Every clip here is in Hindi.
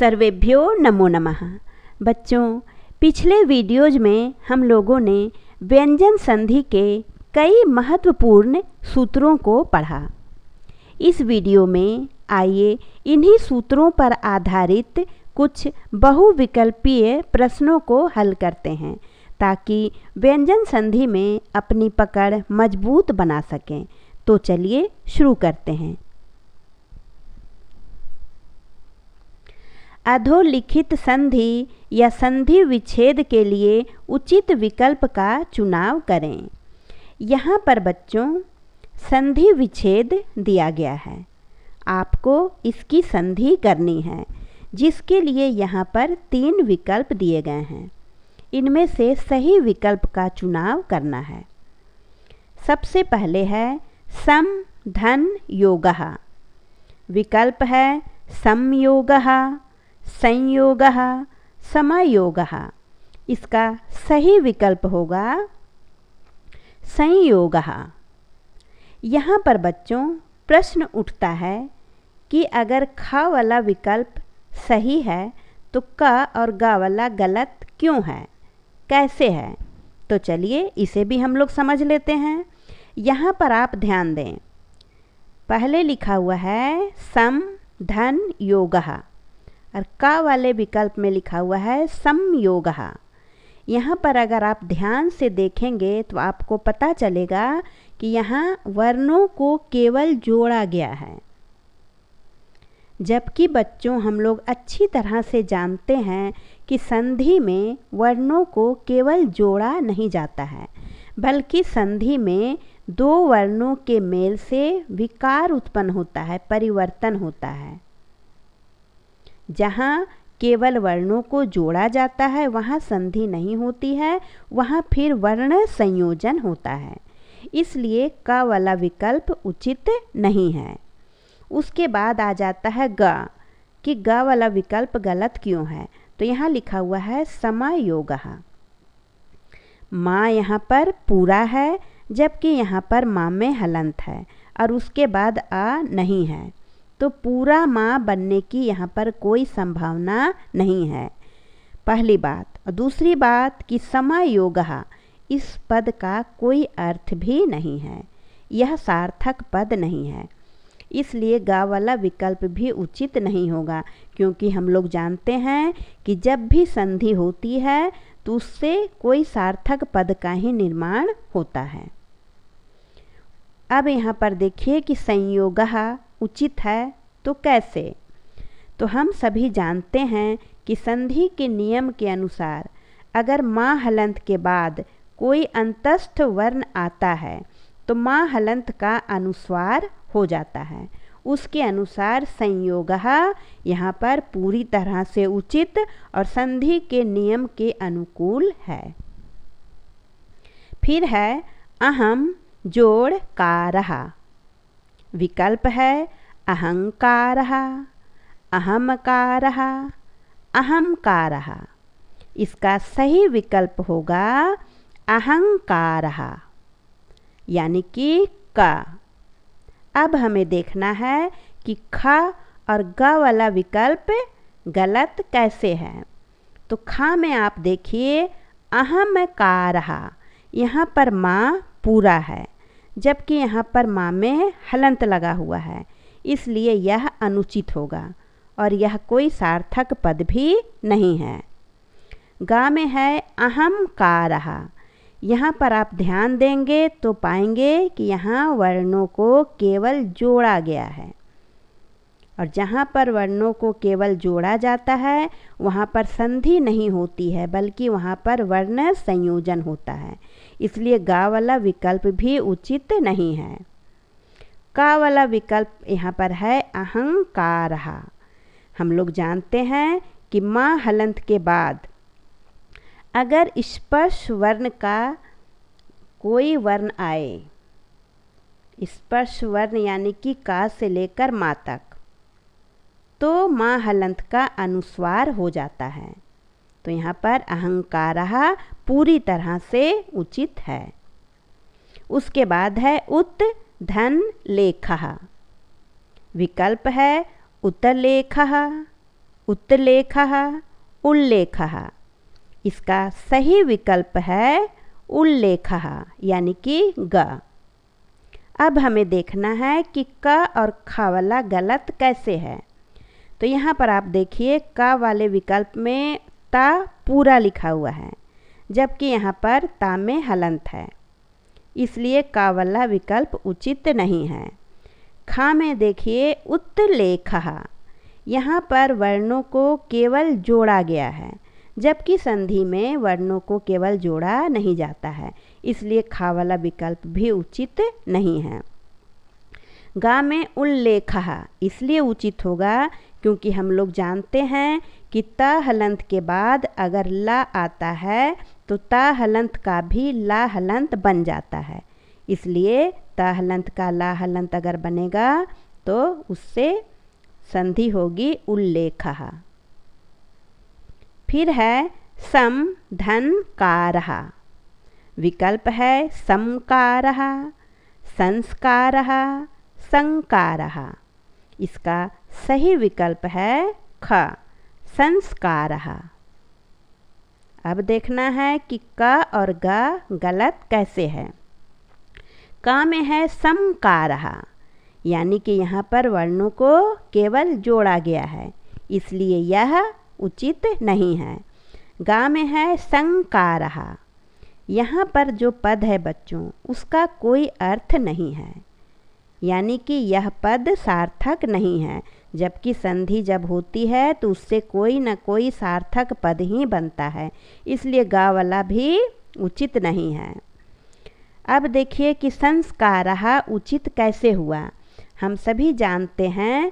सर्वेभ्यो नमो नमः। बच्चों, पिछले वीडियोज में हम लोगों ने व्यंजन संधि के कई महत्वपूर्ण सूत्रों को पढ़ा। इस वीडियो में आइए इन्हीं सूत्रों पर आधारित कुछ बहुविकल्पीय प्रश्नों को हल करते हैं ताकि व्यंजन संधि में अपनी पकड़ मजबूत बना सकें। तो चलिए शुरू करते हैं। अधोलिखित संधि या संधि विच्छेद के लिए उचित विकल्प का चुनाव करें। यहाँ पर बच्चों संधि विच्छेद दिया गया है। आपको इसकी संधि करनी है, जिसके लिए यहाँ पर 3 विकल्प दिए गए हैं। इनमें से सही विकल्प का चुनाव करना है। सबसे पहले है सम धन योगः। विकल्प है समयोगः, संयोगः, समयोगः। इसका सही विकल्प होगा संयोगः। यहाँ पर बच्चों प्रश्न उठता है कि अगर ख वाला विकल्प सही है तो क और ग वाला गलत क्यों है, कैसे है? तो चलिए इसे भी हम लोग समझ लेते हैं। यहाँ पर आप ध्यान दें, पहले लिखा हुआ है सम धन योगः और क वाले विकल्प में लिखा हुआ है समयोगः। यहाँ पर अगर आप ध्यान से देखेंगे तो आपको पता चलेगा कि यहाँ वर्णों को केवल जोड़ा गया है, जबकि बच्चों हम लोग अच्छी तरह से जानते हैं कि संधि में वर्णों को केवल जोड़ा नहीं जाता है, बल्कि संधि में 2 वर्णों के मेल से विकार उत्पन्न होता है, परिवर्तन होता है। जहाँ केवल वर्णों को जोड़ा जाता है वहाँ संधि नहीं होती है, वहाँ फिर वर्ण संयोजन होता है। इसलिए क वाला विकल्प उचित नहीं है। उसके बाद आ जाता है ग, कि ग वाला विकल्प गलत क्यों है। तो यहाँ लिखा हुआ है समयोगः। माँ यहाँ पर पूरा है, जबकि यहाँ पर माँ में हलंत है और उसके बाद आ नहीं है, तो पूरा माँ बनने की यहाँ पर कोई संभावना नहीं है, पहली बात। और दूसरी बात कि समयोगः, इस पद का कोई अर्थ भी नहीं है, यह सार्थक पद नहीं है। इसलिए ग वाला विकल्प भी उचित नहीं होगा, क्योंकि हम लोग जानते हैं कि जब भी संधि होती है तो उससे कोई सार्थक पद का ही निर्माण होता है। अब यहाँ पर देखिए कि संयोगः उचित है, तो कैसे? तो हम सभी जानते हैं कि संधि के नियम के अनुसार अगर माँ हलंत के बाद कोई अंतस्थ वर्ण आता है तो माँ हलंत का अनुस्वार हो जाता है। उसके अनुसार संयोगः यहाँ पर पूरी तरह से उचित और संधि के नियम के अनुकूल है। फिर है अहम जोड़ कारः। विकल्प है अहंकारः, अहमकारः, अहंकारः। इसका सही विकल्प होगा अहंकारः, यानी कि क। अब हमें देखना है कि ख और ग वाला विकल्प गलत कैसे है। तो ख में आप देखिए अहमकारः, यहाँ पर माँ पूरा है, जबकि यहाँ पर माँ में हलंत लगा हुआ है, इसलिए यह अनुचित होगा और यह कोई सार्थक पद भी नहीं है। ग में है अहंकारः। यहाँ पर आप ध्यान देंगे तो पाएंगे कि यहाँ वर्णों को केवल जोड़ा गया है, और जहाँ पर वर्णों को केवल जोड़ा जाता है वहाँ पर संधि नहीं होती है, बल्कि वहाँ पर वर्ण संयोजन होता है। इसलिए ग वाला विकल्प भी उचित नहीं है। क वाला विकल्प यहाँ पर है अहंकारः। हम लोग जानते हैं कि माँ हलंत के बाद अगर स्पर्श वर्ण का कोई वर्ण आए, स्पर्श वर्ण यानी कि क से लेकर माँ तक, तो माँ हलंत का अनुस्वार हो जाता है। तो यहाँ पर अहंकारः पूरी तरह से उचित है। उसके बाद है उत धन लेखः। विकल्प है उत्तरलेखः, उत्लेखः उल्लेखः। इसका सही विकल्प है उल्लेखः यानी कि ग। अब हमें देखना है कि क और ख वाला गलत कैसे है। तो यहाँ पर आप देखिए क वाले विकल्प में ता पूरा लिखा हुआ है, जबकि यहाँ पर ता में हलंत है, इसलिए क वाला विकल्प उचित नहीं है। ख में देखिए उत्लेखः, यहाँ पर वर्णों को केवल जोड़ा गया है, जबकि संधि में वर्णों को केवल जोड़ा नहीं जाता है, इसलिए ख वाला विकल्प भी उचित नहीं है। गा में उल्लेखः इसलिए उचित होगा क्योंकि हम लोग जानते हैं कि त हलंत के बाद अगर ला आता है तो त हलंत का भी ला हलंत बन जाता है, इसलिए त हलंत का ला हलंत अगर बनेगा तो उससे संधि होगी उल्लेखः। फिर है सम धन कारः। विकल्प है समकारः, संस्कारः, संकारः। इसका सही विकल्प है ख संस्कारः। अब देखना है कि क और ग गलत कैसे है। क में है समकारः, यानी कि यहाँ पर वर्णों को केवल जोड़ा गया है, इसलिए यह उचित नहीं है। गा में है संकारः, यहाँ पर जो पद है बच्चों उसका कोई अर्थ नहीं है, यानी कि यह पद सार्थक नहीं है, जबकि संधि जब होती है तो उससे कोई न कोई सार्थक पद ही बनता है, इसलिए गा वाला भी उचित नहीं है। अब देखिए कि संस्कारः उचित कैसे हुआ। हम सभी जानते हैं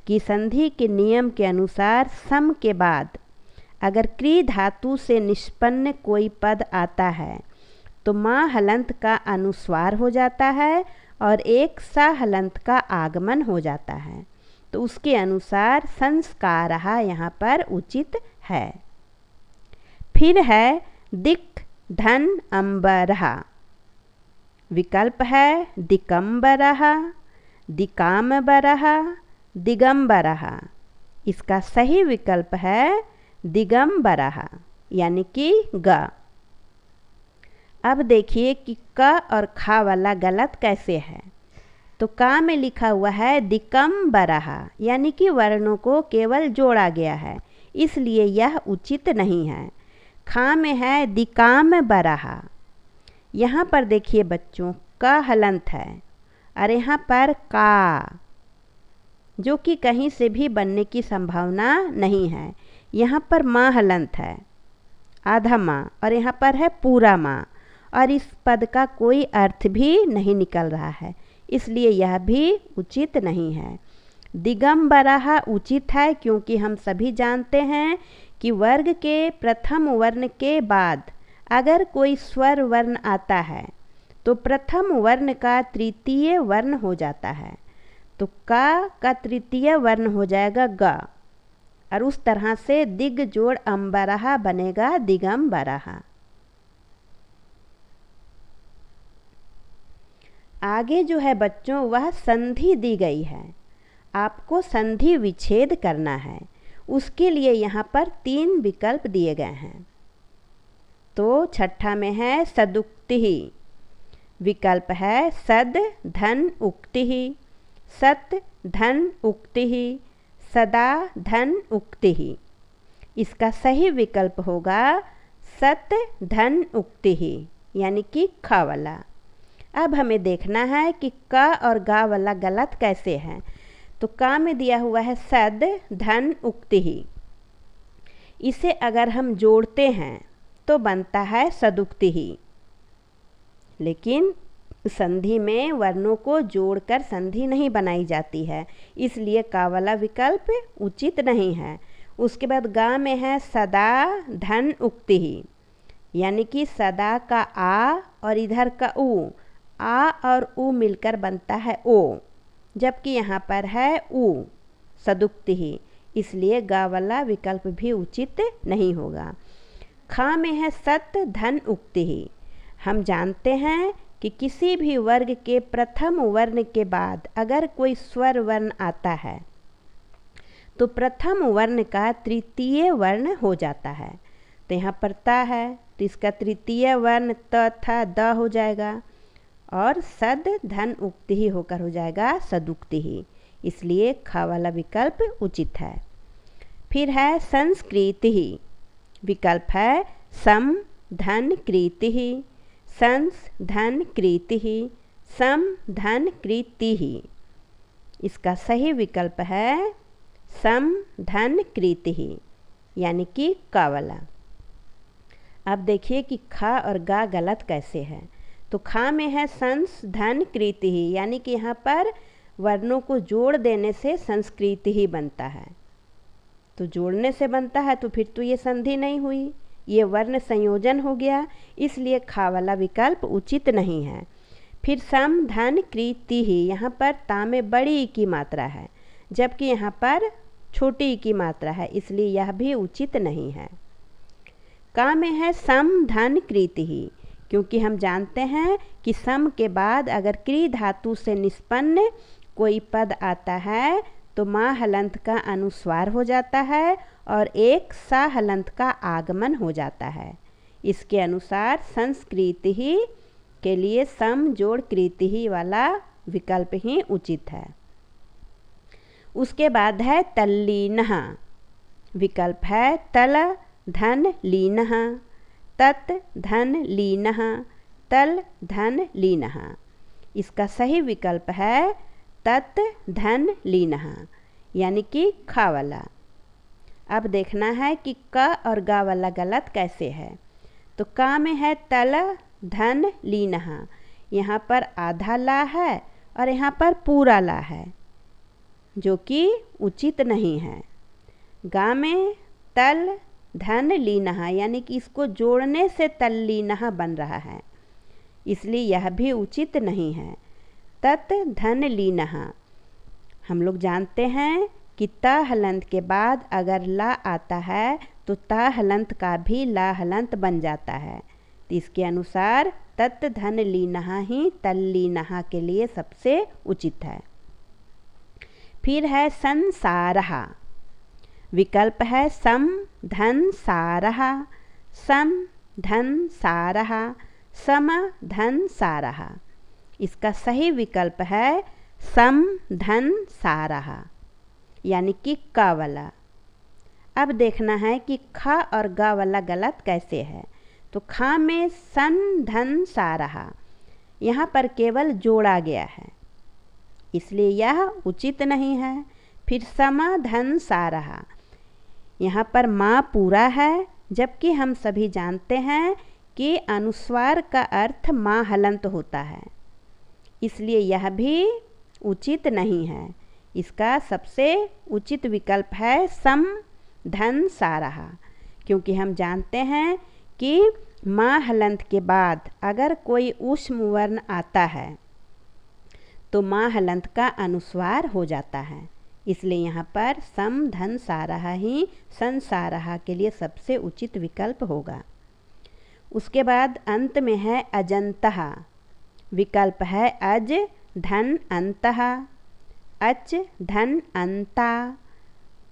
कि संधि के नियम के अनुसार सम के बाद अगर क्री धातु से निष्पन्न कोई पद आता है तो माँ हलंत का अनुस्वार हो जाता है और एक सा हलंत का आगमन हो जाता है, तो उसके अनुसार संस्कारः यहाँ पर उचित है। फिर है दिक् धन अम्बरः। विकल्प है दिकम्बरः, दिकाम्बरः, दिगंबरः। इसका सही विकल्प है दिगंबरः यानी कि ग। अब देखिए कि क और ख वाला गलत कैसे है। तो क में लिखा हुआ है दिकम्बरः, यानी कि वर्णों को केवल जोड़ा गया है, इसलिए यह उचित नहीं है। ख में है दिकाम्बरः। यहाँ पर देखिए बच्चों क हलंत है और यहाँ पर का, जो कि कहीं से भी बनने की संभावना नहीं है। यहाँ पर माँ हलंत है, आधा माँ, और यहाँ पर है पूरा माँ, और इस पद का कोई अर्थ भी नहीं निकल रहा है, इसलिए यह भी उचित नहीं है। दिगंबरः उचित है क्योंकि हम सभी जानते हैं कि वर्ग के प्रथम वर्ण के बाद अगर कोई स्वर वर्ण आता है तो प्रथम वर्ण का तृतीय वर्ण हो जाता है, तो का तृतीय वर्ण हो जाएगा ग, और उस तरह से दिग जोड़ अम्बरः बनेगा दिगंबरः। आगे जो है बच्चों वह संधि दी गई है, आपको संधि विच्छेद करना है, उसके लिए यहाँ पर 3 विकल्प दिए गए हैं। तो छठा में है सदुक्तिः। विकल्प है सद धन उक्तिः, सत धन उक्तिः, सदा धन उक्तिः। इसका सही विकल्प होगा सत धन उक्तिः यानी कि ख वाला। अब हमें देखना है कि क और गा वाला गलत कैसे है। तो क में दिया हुआ है सद धन उक्तिः, इसे अगर हम जोड़ते हैं तो बनता है सदुक्तिः, लेकिन संधि में वर्णों को जोड़कर संधि नहीं बनाई जाती है, इसलिए का वाला विकल्प उचित नहीं है। उसके बाद गा में है सदा धन उक्तिः, यानी कि सदा का आ और इधर का उ, आ और उ मिलकर बनता है ओ, जबकि यहाँ पर है उ सदुक्तिः, इसलिए गा वाला विकल्प भी उचित नहीं होगा। ख में है सत धन उक्तिः। हम जानते हैं कि किसी भी वर्ग के प्रथम वर्ण के बाद अगर कोई स्वर वर्ण आता है तो प्रथम वर्ण का तृतीय वर्ण हो जाता है। तो यहाँ पर त है तो इसका तृतीय वर्ण त था द हो जाएगा और सद धन उक्ति ही होकर हो जाएगा सदुक्ति ही, इसलिए ख वाला विकल्प उचित है। फिर है संस्कृति ही, विकल्प है सम धन कृति ही, संस धन कृति ही, सम धन कृति ही। इसका सही विकल्प है सम धन कृति ही, यानी कि क वाला। अब देखिए कि ख और गा गलत कैसे है। तो ख में है संस धन कृति ही, यानी कि यहाँ पर वर्णों को जोड़ देने से संस्कृति ही बनता है। तो जोड़ने से बनता है तो फिर तो ये संधि नहीं हुई, ये वर्ण संयोजन हो गया, इसलिए ख वाला विकल्प उचित नहीं है। फिर सम धन कृति ही, यहाँ पर ता में बड़ी ई की मात्रा है जबकि यहाँ पर छोटी ई की मात्रा है, इसलिए यह भी उचित नहीं है। का में है सम धन कृति ही, क्योंकि हम जानते हैं कि सम के बाद अगर क्री धातु से निष्पन्न कोई पद आता है तो माँ हलंत का अनुस्वार हो जाता है और एक सा हलंत का आगमन हो जाता है। इसके अनुसार संस्कृति ही के लिए सम जोड़ कृति ही वाला विकल्प ही उचित है। उसके बाद है तल्लीनः, विकल्प है तल धन लीनः, तत् धन लीनः, तल धन लीनः। इसका सही विकल्प है तत् धन लीनः, यानी कि ख वाला। अब देखना है कि क और गा वाला गलत कैसे है। तो क में है तल धन लीनः, यहाँ पर आधा ला है और यहाँ पर पूरा ला है, जो कि उचित नहीं है। गा में तल धन लीनः, यानी कि इसको जोड़ने से तल्लीनः बन रहा है, इसलिए यह भी उचित नहीं है। तत् धन लीनः, हम लोग जानते हैं कि त हलंत के बाद अगर ला आता है तो त हलंत का भी ला हलंत बन जाता है। तो इसके अनुसार तत् धन लीनः ही तल्लीनः के लिए सबसे उचित है। फिर है संसारः, विकल्प है सम धन सारः, सम धन सारः, सम धन सारः। इसका सही विकल्प है सम धन सारः, यानी कि क वाला। अब देखना है कि ख और ग वाला गलत कैसे है। तो ख में सन धन सारः, यहाँ पर केवल जोड़ा गया है, इसलिए यह उचित नहीं है। फिर सम धन सारः, यहाँ पर माँ पूरा है, जबकि हम सभी जानते हैं कि अनुस्वार का अर्थ माँ हलंत होता है, इसलिए यह भी उचित नहीं है। इसका सबसे उचित विकल्प है सम धन सारः, क्योंकि हम जानते हैं कि माँ हलंत के बाद अगर कोई ऊष्म वर्ण आता है तो माँ हलंत का अनुस्वार हो जाता है, इसलिए यहाँ पर सम धन सारः ही संसारः के लिए सबसे उचित विकल्प होगा। उसके बाद अंत में है अजंतः, विकल्प है अज धन अंतः, अच धन अंता,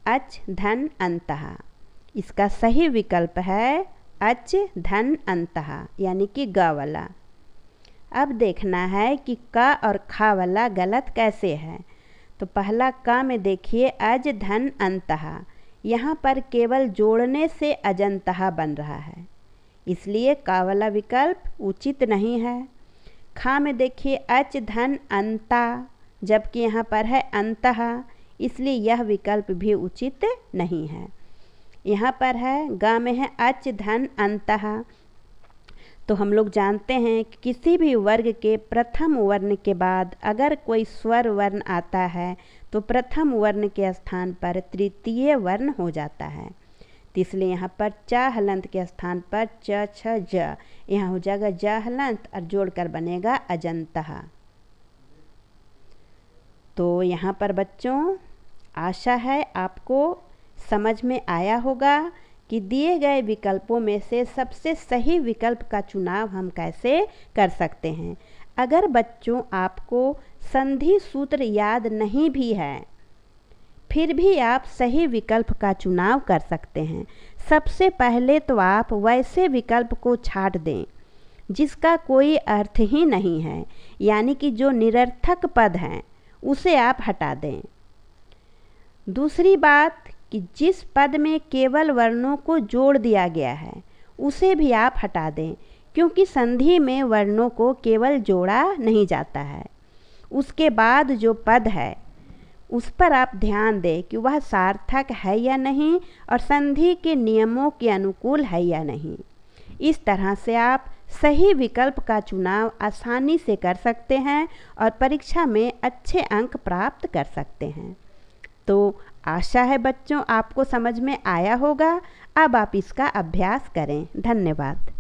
अच धन अंतः। इसका सही विकल्प है अच धन अंतः, यानी कि ग वाला। अब देखना है कि क और ख वाला गलत कैसे है। तो पहला क में देखिए अज धन अंतः, यहाँ पर केवल जोड़ने से अजंतः बन रहा है, इसलिए क वाला विकल्प उचित नहीं है। ख में देखिए अच धन अंता, जबकि यहाँ पर है अंतः, इसलिए यह विकल्प भी उचित नहीं है। यहाँ पर है ग में है अच धन अंतः। तो हम लोग जानते हैं कि किसी भी वर्ग के प्रथम वर्ण के बाद अगर कोई स्वर वर्ण आता है तो प्रथम वर्ण के स्थान पर तृतीय वर्ण हो जाता है। तो इसलिए यहाँ पर च हलंत के स्थान पर च छ ज, यहाँ हो जाएगा ज हलंत और जोड़कर बनेगा अजंतः। तो यहाँ पर बच्चों आशा है आपको समझ में आया होगा कि दिए गए विकल्पों में से सबसे सही विकल्प का चुनाव हम कैसे कर सकते हैं। अगर बच्चों आपको संधि सूत्र याद नहीं भी है फिर भी आप सही विकल्प का चुनाव कर सकते हैं। सबसे पहले तो आप वैसे विकल्प को छांट दें जिसका कोई अर्थ ही नहीं है, यानी कि जो निरर्थक पद हैं उसे आप हटा दें। दूसरी बात कि जिस पद में केवल वर्णों को जोड़ दिया गया है उसे भी आप हटा दें, क्योंकि संधि में वर्णों को केवल जोड़ा नहीं जाता है। उसके बाद जो पद है उस पर आप ध्यान दें कि वह सार्थक है या नहीं और संधि के नियमों के अनुकूल है या नहीं। इस तरह से आप सही विकल्प का चुनाव आसानी से कर सकते हैं और परीक्षा में अच्छे अंक प्राप्त कर सकते हैं। तो आशा है बच्चों आपको समझ में आया होगा। अब आप इसका अभ्यास करें। धन्यवाद।